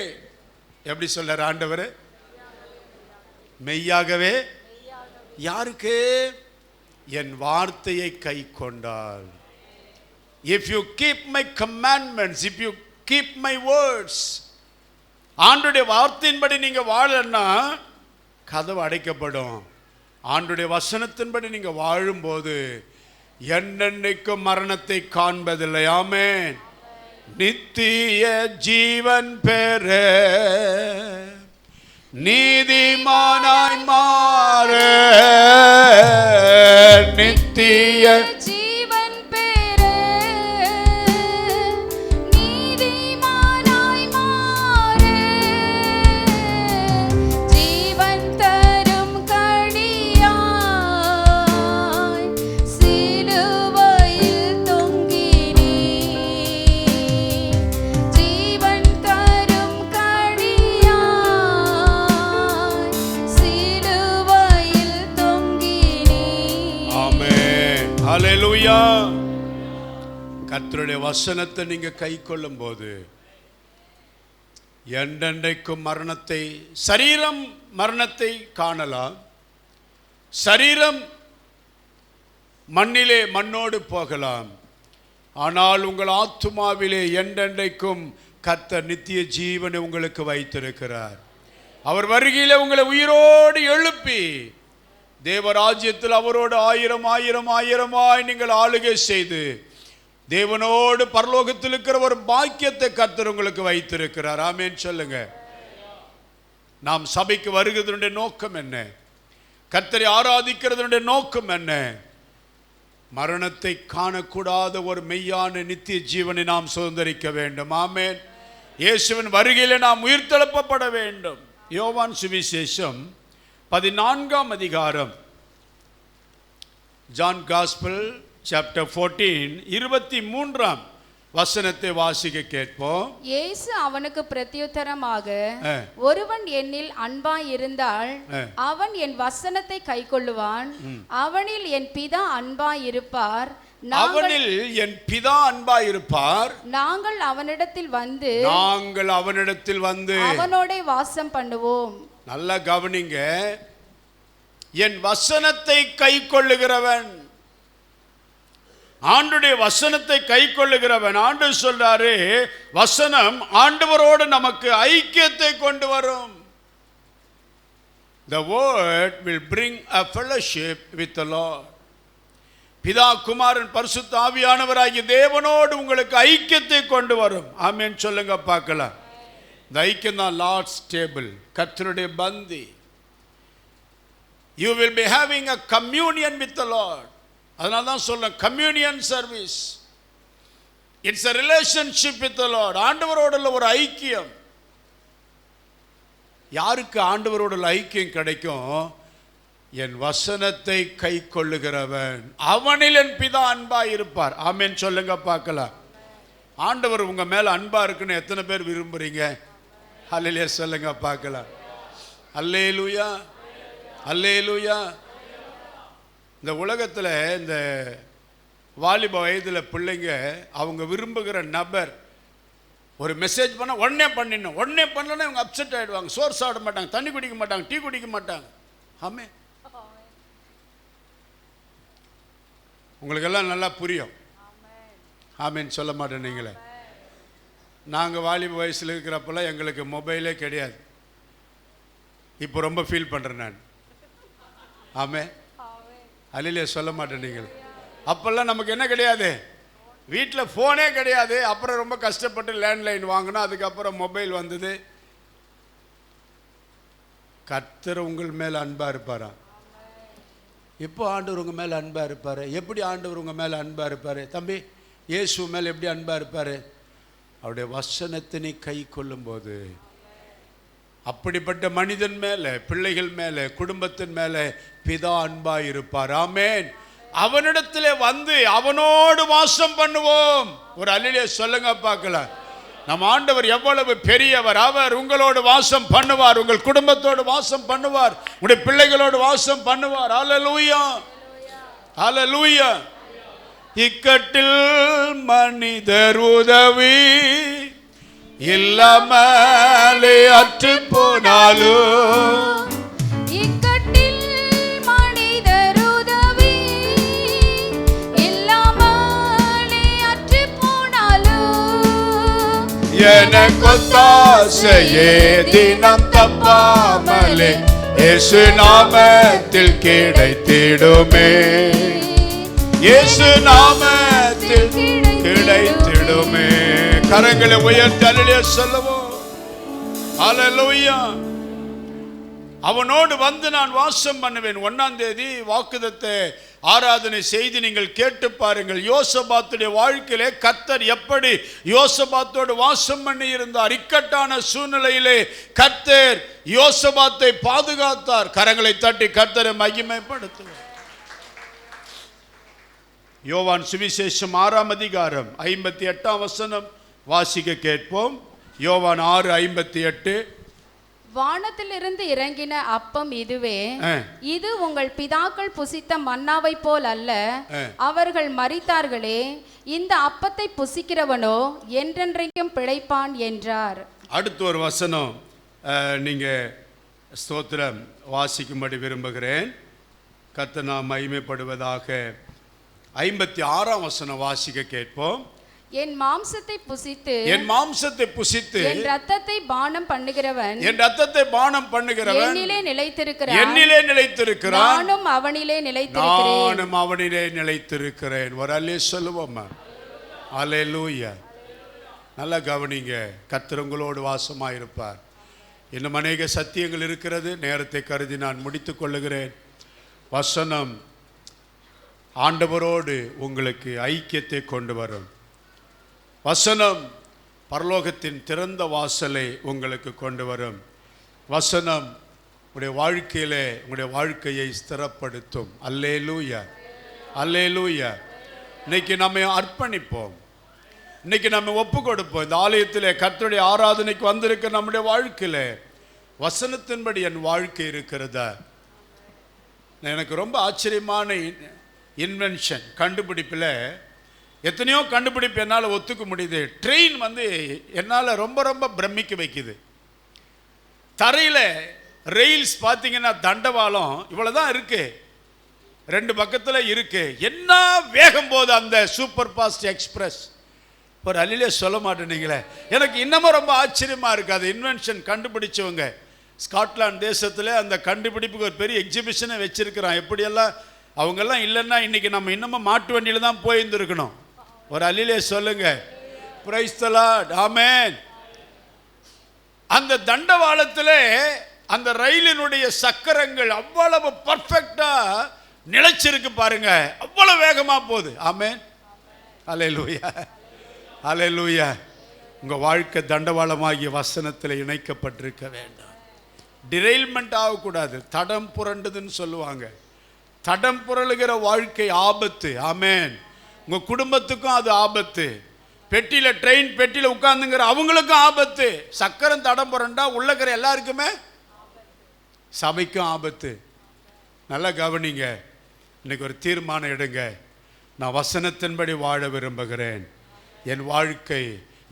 Speaker 3: எப்படி சொல்றார் ஆண்டவர்? மெய்யாகவே. யாருக்கு? என் வார்த்தையை கைக்கொண்டால். if you keep my commandments, if you keep my words, ஆண்டுடைய வார்த்தையின்படி நீங்க வாழலன்னா கதவு அடைக்கப்படும். ஆண்டுடைய வசனத்தின்படி நீங்க வாழும்போது என்னென்னைக்கும் மரணத்தை காண்பதில்லை. ஆமென். நித்திய ஜீவன் பெற நீதிமானாய் மாற நித்திய
Speaker 2: ஜீவன் பெற நீதிமானாய் மாற ஜீவன் தரும் கடியாய் சிலுவையில் தொங்கினீ. ஜீவன் தரும் கடியாய் சிலுவையில் தொங்கினீ.
Speaker 3: ஆமென். ஹல்லேலூயா. கர்த்தருடைய வசனத்தை நீங்க கைக்கொள்ளும் போது என்றென்றைக்கும் மரணத்தை, சரீரம் மரணத்தை காணலாம், சரீரம் மண்ணிலே மண்ணோடு போகலாம், ஆனால் உங்கள் ஆத்துமாவிலே என்றென்றைக்கும் கர்த்தர் நித்திய ஜீவனை உங்களுக்கு வைத்திருக்கிறார். அவர் வருகையிலே உங்களை உயிரோடு எழுப்பி தேவராஜ்யத்தில் அவரோடு ஆயிரம் ஆயிரம் ஆயிரமாய் நீங்கள் ஆளுகை செய்து தேவனோடு பரலோகத்தில் இருக்கிற ஒரு பாக்கியத்தை கர்த்தர் உங்களுக்கு வைத்திருக்கிறார். ஆமென் சொல்லுங்க. நாம் சபைக்கு வருகிறதுடைய நோக்கம் என்ன? கர்த்தரை ஆராதிக்கிறதுடைய நோக்கம் என்ன? மரணத்தை காணக்கூடாத ஒரு மெய்யான நித்திய ஜீவனை நாம் சுதந்தரிக்க வேண்டும். ஆமென். இயேசுவின் வருகையிலே நாம் உயிர்த்தெழுப்பப்பட வேண்டும். யோவான் சுவிசேஷம் 14ஆம் அதிகாரம், ஜான் காஸ்பல் சாப்டர் 14 23ஆம் வசனத்தை வாசிக்க கேட்போம்.
Speaker 2: இயேசு அவனுக்கு பிரத்யுத்தரமாக, ஒருவன் என்னில் அன்பாய் இருந்தால் அவன் என் வசனத்தை கைக்கொள்ளுவான், அவனில் என் பிதா அன்பாய் இருப்பார்,
Speaker 3: அவனில் என் பிதா அன்பாய் இருப்பார்,
Speaker 2: நாங்கள் அவனிடத்தில் வந்து அவனோட வாசம் பண்ணுவோம்.
Speaker 3: நல்லா கவனிங்க. என் வசனத்தை கைக்கொள்ளுகிறவன், ஆண்டுடைய வசனத்தை கைக்கொள்ளுகிறவன். ஆண்டு சொல்றாரு, வசனம் ஆண்டவரோடு நமக்கு ஐக்கியத்தை கொண்டு வரும். The word will bring a fellowship with the Lord. பிதா குமாரன் பரிசுத்த ஆவியானவராகிய தேவனோடு உங்களுக்கு ஐக்கியத்தை கொண்டு வரும். ஆமென் சொல்லுங்க பார்க்கலாம். இந்த ஐக்கியம் தான் லார்ட்ஸ் டேபிள், கர்த்தருடைய பந்தி. You will be having a communion with the Lord. அதனால தான் சொல்றேன், communion service. It's a relationship with the Lord. ஆண்டவரோடு ஒரு ஐக்கியம். யாருக்கு ஆண்டவரோடு ஐக்கியம் கிடைக்கும்? என் வசனத்தை கைக்கொள்ளுகிறவன் அவனில் என் பிதா அன்பாய் இருப்பார். ஆமென் சொல்லுங்க பார்க்கலாம். ஆண்டவர் உங்க மேல அன்பா இருக்குன்னு எத்தனை பேர் விரும்புறீங்க? ஹல்லேலூயா சொல்லுங்க பார்க்கலாம். அல்லேலூயா, அல்லேலூயா. இந்த உலகத்தில் இந்த வாலிப வயதில் பிள்ளைங்க அவங்க விரும்புகிற நபர் ஒரு மெசேஜ் பண்ண உடனே பண்ணிடணும், உடனே பண்ணலன்னா இவங்க அப்செட் ஆகிடுவாங்க. சோறு சாப்பிட மாட்டாங்க, தண்ணி குடிக்க மாட்டாங்க, டீ குடிக்க மாட்டாங்க. ஆமே, உங்களுக்கெல்லாம் நல்லா புரியும். ஆமேன்னு சொல்ல மாட்டேன் நீங்களே. நாங்கள் வாலிப வயசில் இருக்கிறப்பெல்லாம் எங்களுக்கு மொபைலே கிடையாது. இப்போ ரொம்ப ஃபீல் பண்ணுறேன் நான். ஆமே, அல்லேலூயா சொல்ல மாட்டேன் நீங்கள். அப்போல்லாம் நமக்கு என்ன கிடையாது, வீட்டில் ஃபோனே கிடையாது. அப்புறம் ரொம்ப கஷ்டப்பட்டு லேண்ட்லைன் வாங்கினோம், அதுக்கப்புறம் மொபைல் வந்தது. கர்த்தர் உங்கள் மேலே அன்பாக இருப்பாரா? எப்போ ஆண்டவர் உங்கள் மேலே அன்பாக இருப்பார்? எப்படி ஆண்டவர் உங்கள் மேலே அன்பாக இருப்பார்? தம்பி, இயேசு மேலே எப்படி அன்பாக இருப்பார்? அவருடைய வசனத்தினை கை கொள்ளும்போது. அப்படிப்பட்ட மனிதன் மேலே, பிள்ளைகள் மேலே, குடும்பத்தின் மேலே பிதா அன்பாக இருப்பார். ஆமேன். அவனிடத்திலே வந்து அவனோடு வாசம் பண்ணுவோம். ஒரு அல்லேலூயா சொல்லுங்க பார்க்கலாம். நம் ஆண்டவர் எவ்வளவு பெரியவர். அவர் உங்களோடு வாசம் பண்ணுவார், உங்கள் குடும்பத்தோடு வாசம் பண்ணுவார், உங்களுடைய பிள்ளைகளோடு வாசம் பண்ணுவார். அல்லேலூயா, அல்லேலூயா. இக்கட்டில் மனிதர் உதவி இல்லாமலே அற்று போனாலும்,
Speaker 2: இக்கட்டில் மனிதர் உதவி இல்லாமலே அற்று போனாலும்,
Speaker 3: எனக்கொத்தாசையே தினம் தப்பாமலே இயேசு நாமத்தில் கிடைத்திடுமே, இயேசு நாமத்தில் கிடைத்திடுமே. கரங்களை உயர்த்தி அல்லேலூயா சொல்லுவோம். அல்லேலூயா. அவனோடு வந்து நான் வாசம் பண்ணுவேன். 1ஆம் தேதி வாக்குத்தத்த ஆராதனை செய்து நீங்கள் கேட்டு பாருங்கள். யோசபாத்துடைய வாழ்க்கையிலே கர்த்தர் எப்படி யோசபாத்தோடு வாசம் பண்ணி இருந்தார். இக்கட்டான சூழ்நிலையிலே கர்த்தர் யோசபாத்தை பாதுகாத்தார். கரங்களை தட்டி கர்த்தரை மகிமைப்படுத்துவார். யோவான் சுவிசேஷம் 6ஆம் அதிகாரம் 58ஆம் வசனம் வாசிக்க கேட்போம். யோவான் 6:58.
Speaker 2: வானத்திலிருந்து இறங்கின அப்பம் இதுவே, இது உங்கள் பிதாக்கள் புசித்த மன்னாவை போல் அல்ல, அவர்கள் மரித்தார்களே, இந்த அப்பத்தை புசிக்கிறவனோ என்றென்றைக்கும் பிழைப்பான் என்றார்.
Speaker 3: அடுத்து ஒரு வசனம் நீங்க ஸ்தோத்திரம் வாசிக்கும்படி விரும்புகிறேன். கர்த்தர் நாம் மகிமைப்படுவதாக. 56ஆம் வசனம் வாசிக்க கேட்போம்.
Speaker 2: என் மாம்சத்தை புசித்து
Speaker 3: என்
Speaker 2: இரத்தத்தை பானம் பண்ணுகிறவன் என்னிலே நிலைத்திருக்கிறான், நானும் அவனிலே
Speaker 3: நிலைத்திருக்கிறேன். ஒரு அல்லே சொல்லுவோம். அல்லேலூயா. நல்லா கவனிங்க. கர்த்தர் உங்களோடு வாசமாயிருப்பார். இன்னும் அநேக சத்தியங்கள் இருக்கிறது. நேரத்தை கருதி நான் முடித்துக் கொள்ளுகிறேன். வசனம் ஆண்டவரோடு உங்களுக்கு ஐக்கியத்தை கொண்டு வரும். வசனம் பரலோகத்தின் திறந்த வாசலை உங்களுக்கு கொண்டு வரும். வசனம் உங்களுடைய வாழ்க்கையிலே உங்களுடைய வாழ்க்கையை ஸ்திரப்படுத்தும். அல்லேலூயா, அல்லேலூயா. இன்னைக்கு நம்ம அர்ப்பணிப்போம். இன்னைக்கு நம்ம ஒப்பு கொடுப்போம். இந்த ஆலயத்திலே கர்த்தருடைய ஆராதனைக்கு வந்திருக்க நம்முடைய வாழ்க்கையில வசனத்தின்படி என் வாழ்க்கை இருக்கிறதா? எனக்கு ரொம்ப ஆச்சரியமான இன்வென்ஷன், கண்டுபிடிப்பில் எத்தனையோ கண்டுபிடிப்பு என்னால் ஒத்துக்க முடியுது. ட்ரெயின் என்னால் ரொம்ப ரொம்ப பிரமிக்க வைக்குது. தரையில் ரெயில்ஸ் பார்த்தீங்கன்னா தண்டவாளம் இவ்வளோதான் இருக்கு, 2 பக்கத்தில் இருக்கு. என்ன வேகம் போது அந்த சூப்பர் ஃபாஸ்ட் எக்ஸ்பிரஸ். ஒரு அல்லேலூயா சொல்ல மாட்டேனீங்களே. எனக்கு இன்னமும் ரொம்ப ஆச்சரியமாக இருக்குது. அது இன்வென்ஷன் கண்டுபிடிச்சவங்க ஸ்காட்லாந்து தேசத்தில் அந்த கண்டுபிடிப்புக்கு ஒரு பெரிய எக்ஸிபிஷனை வச்சிருக்கிறான். எப்படியெல்லாம் அவங்கெல்லாம் இல்லைன்னா இன்னைக்கு நம்ம இன்னமும் மாட்டு வண்டியில் தான் போயிருந்துருக்கணும். ஒரு அல்லேலூயா சொல்லுங்க. Praise the lord. ஆமென். அந்த தண்டவாளத்தில் அந்த ரயிலினுடைய சக்கரங்கள் அவ்வளவு பர்ஃபெக்டா நிலைச்சிருக்கு பாருங்க. அவ்வளவு வேகமா போகுது. ஆமென். அல்லேலூயா, அல்லேலூயா. உங்க வாழ்க்கை தண்டவாளமாகிய வசனத்தில் இணைக்கப்பட்டிருக்க வேண்டும். டிரெயில்மெண்ட் ஆகக்கூடாது. தடம் புரண்டுதுன்னு சொல்லுவாங்க. தடம் புரளுகிற வாழ்க்கை ஆபத்து. ஆமென். உங்க குடும்பத்துக்கும் அது ஆபத்து. பெட்டியில ட்ரெயின் பெட்டியில உட்கார்ந்துங்கிற அவங்களுக்கும் ஆபத்து. சக்கரம் தடம் புரண்டா உள்ளக்கிற எல்லாருக்குமே, சபைக்கும் ஆபத்து. நல்லா கவனிங்க. இன்னைக்கு ஒரு தீர்மானம் எடுங்க. நான் வசனத்தின்படி வாழ விரும்புகிறேன். என் வாழ்க்கை,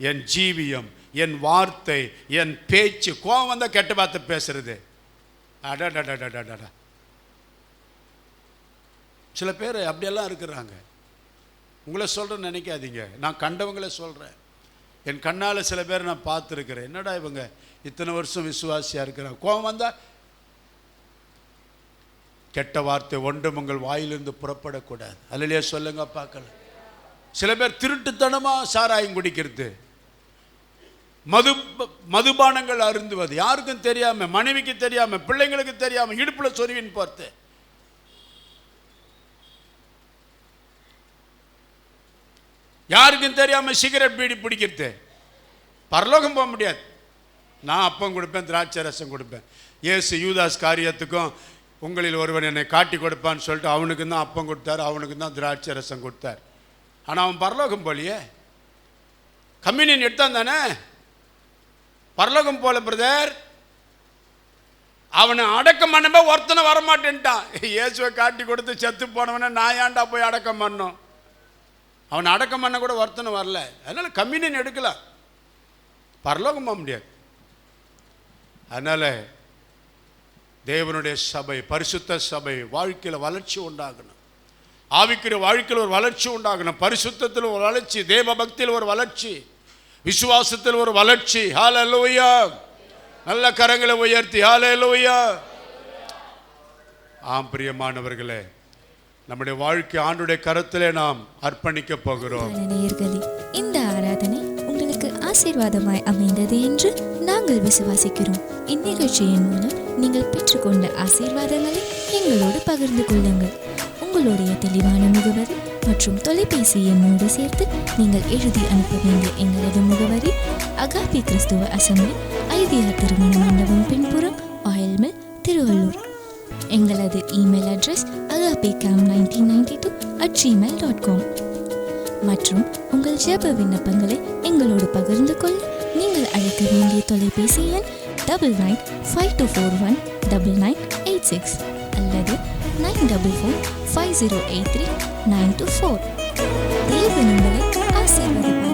Speaker 3: என் ஜீவியம், என் வார்த்தை, என் பேச்சு. கோவம் வந்தால் கெட்ட வார்த்தை பேசுறது. அடடடடடடா. சில பேர் அப்படியெல்லாம் இருக்கிறாங்க. உங்களை சொல்கிறேன்னு நினைக்காதீங்க, நான் கண்டவங்களே சொல்கிறேன். என் கண்ணால் சில பேர் நான் பார்த்துருக்கிறேன். என்னடா இவங்க இத்தனை வருஷம் விசுவாசியாக இருக்கிறாங்க, கோபம் வந்தால் கெட்ட வார்த்தை ஒன்றும் உங்கள் வாயிலிருந்து புறப்படக்கூடாது. அல்லேலூயா சொல்லுங்க பார்க்கலாம். சில பேர் திருட்டுத்தனமாக சாராயம் குடிக்கிறது, மதுபானங்கள் அருந்துவது, யாருக்கும் தெரியாமல், மனைவிக்கு தெரியாமல், பிள்ளைங்களுக்கு தெரியாமல், இடுப்பில் சொருவின் பார்த்து. யாருக்கும் தெரியாமல் சிகரெட் பீடி பிடிக்கிறது. பரலோகம் போக முடியாது. நான் அப்பம் கொடுப்பேன், திராட்சை ரசம் கொடுப்பேன். இயேசு யூதாஸ் காரியத்துக்கும் உங்களில் ஒருவன் என்னை காட்டி கொடுப்பான்னு சொல்லிட்டு அவனுக்கு தான் அப்பம் கொடுத்தார், அவனுக்கு தான் திராட்சை ரசம் கொடுத்தார். ஆனால் அவன் பரலோகம் போலியே. கம்யூனியன் எடுத்தான் தானே, பரலோகம் போல பிரதர். அவனை அடக்கம் பண்ணவே ஒருத்தனை வரமாட்டேன்ட்டான். இயேசுவை காட்டி கொடுத்து செத்து போனவனை நான் ஏன்டா போய் அடக்கம் பண்ணோம்? அவனை அடக்கம் பண்ண கூட ஒருத்தனை வரல. அதனால கம்யூனியன் எடுக்கலாம், பரலோகம் போக முடியாது. அதனால தேவனுடைய சபை, பரிசுத்த சபை வாழ்க்கையில் வளர்ச்சி உண்டாகணும், ஆவிக்குரிய வாழ்க்கையில் ஒரு வளர்ச்சி உண்டாகணும், பரிசுத்தத்தில் ஒரு வளர்ச்சி, தேவ பக்தியில் ஒரு வளர்ச்சி, விசுவாசத்தில் ஒரு வளர்ச்சி. ஹல்லேலூயா! நல்ல கரங்களை உயர்த்தி ஹல்லேலூயா! ஆம் பிரியமானவர்களே, நம்முடைய வாழ்க்கை ஆண்டுடைய கரத்திலே நாம் அர்ப்பணிக்க போகிறோம்.
Speaker 4: நேயர்களே, இந்த ஆராதனை உங்களுக்கு ஆசீர்வாதமாய் அமைந்தது என்று நாங்கள் விசுவாசிக்கிறோம். இந்நிகழ்ச்சியின் மூலம் நீங்கள் பெற்றுக்கொண்ட ஆசீர்வாதங்களை எங்களோடு பகிர்ந்து கொள்ளுங்கள். உங்களுடைய தெளிவான முகவரி மற்றும் தொலைபேசி எண்ணோடு சேர்த்து நீங்கள் எழுதி அனுப்ப வேண்டிய எங்களது முகவரி அகாபி கிறிஸ்துவ அசெம்பிளி, ஐதியா திருமண மண்டபம் பின்புறம், ஆயில் மில், திருவள்ளூர். எங்களது இமெயில் அட்ரஸ் agapicam1992@gmail.com. மற்றும் உங்கள் ஜெப விண்ணப்பங்களை எங்களோடு பகிர்ந்து கொள்ள நீங்கள் அழைக்க வேண்டிய தொலைபேசி எண் 9952419986 அல்லது 9445083924. தேவன் உங்களை ஆசீர்வதிப்பார்.